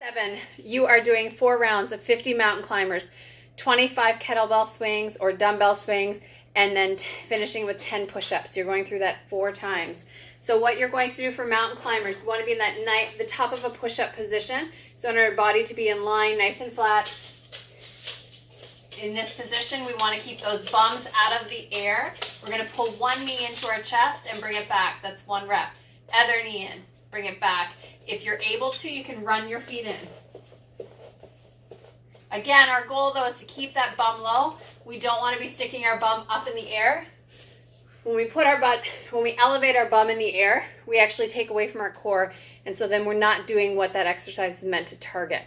7, you are doing 4 rounds of 50 mountain climbers, 25 kettlebell swings or dumbbell swings, and then finishing with 10 push-ups. You're going through that 4 times. So what you're going to do for mountain climbers, you want to be in that the top of a push-up position. So in our body to be in line, nice and flat. In this position, we want to keep those bums out of the air. We're going to pull one knee into our chest and bring it back. That's 1 rep. Other knee in, bring it back. If you're able to, you can run your feet in. Again, our goal though is to keep that bum low. We don't want to be sticking our bum up in the air. When we elevate our bum in the air, we actually take away from our core, and so then we're not doing what that exercise is meant to target.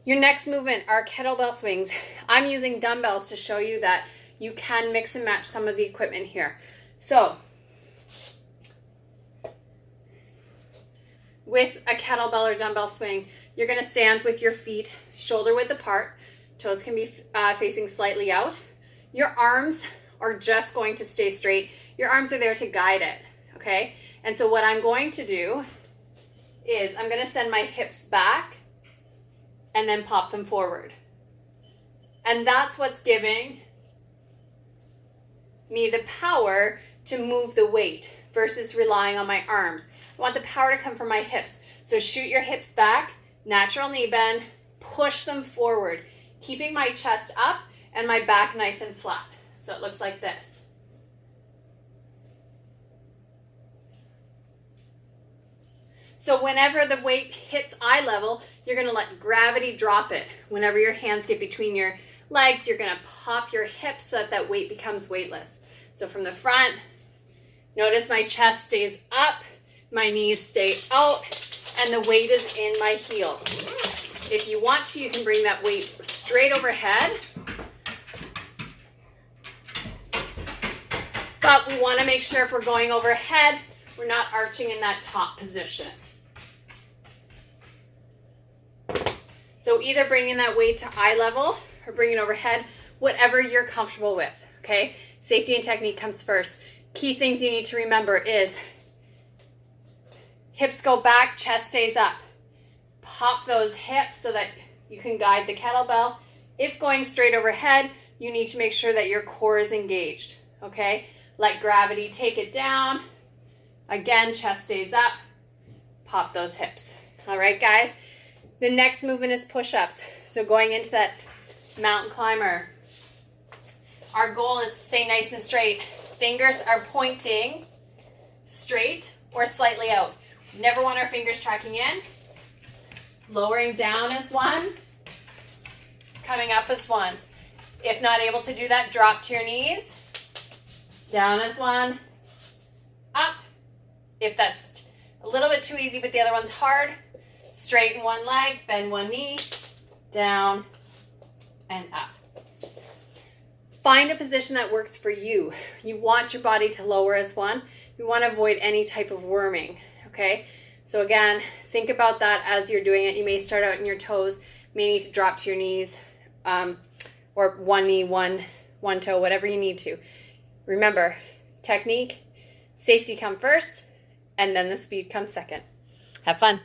Your next movement are kettlebell swings. I'm using dumbbells to show you that you can mix and match some of the equipment here. So, with a kettlebell or dumbbell swing, you're going to stand with your feet shoulder width apart. Toes can be facing slightly out. Your arms are just going to stay straight. Your arms are there to guide it, okay? And so what I'm going to do is I'm going to send my hips back and then pop them forward. And that's what's giving me the power to move the weight versus relying on my arms. I want the power to come from my hips. So shoot your hips back, natural knee bend, push them forward, keeping my chest up and my back nice and flat. So it looks like this. So whenever the weight hits eye level, you're going to let gravity drop it. Whenever your hands get between your legs, you're going to pop your hips so that that weight becomes weightless. So from the front, notice my chest stays up, my knees stay out, and the weight is in my heels. If you want to, you can bring that weight straight overhead. But we want to make sure if we're going overhead, we're not arching in that top position. So either bringing that weight to eye level or bringing it overhead, whatever you're comfortable with, okay? Safety and technique comes first. Key things you need to remember is hips go back, chest stays up. Pop those hips so that you can guide the kettlebell. If going straight overhead, you need to make sure that your core is engaged, okay? Let gravity take it down. Again, chest stays up. Pop those hips. All right, guys? The next movement is push-ups. So going into that mountain climber, our goal is to stay nice and straight. Fingers are pointing straight or slightly out. We never want our fingers tracking in. Lowering down is 1. Coming up is 1. If not able to do that, drop to your knees. Down is 1. Up. If that's a little bit too easy, but the other one's hard, straighten one leg, bend one knee, down, and up. Find a position that works for you. You want your body to lower as 1. You want to avoid any type of worming, okay? So again, think about that as you're doing it. You may start out in your toes, may need to drop to your knees, or one knee, one toe, whatever you need to. Remember, technique, safety come first, and then the speed comes second. Have fun.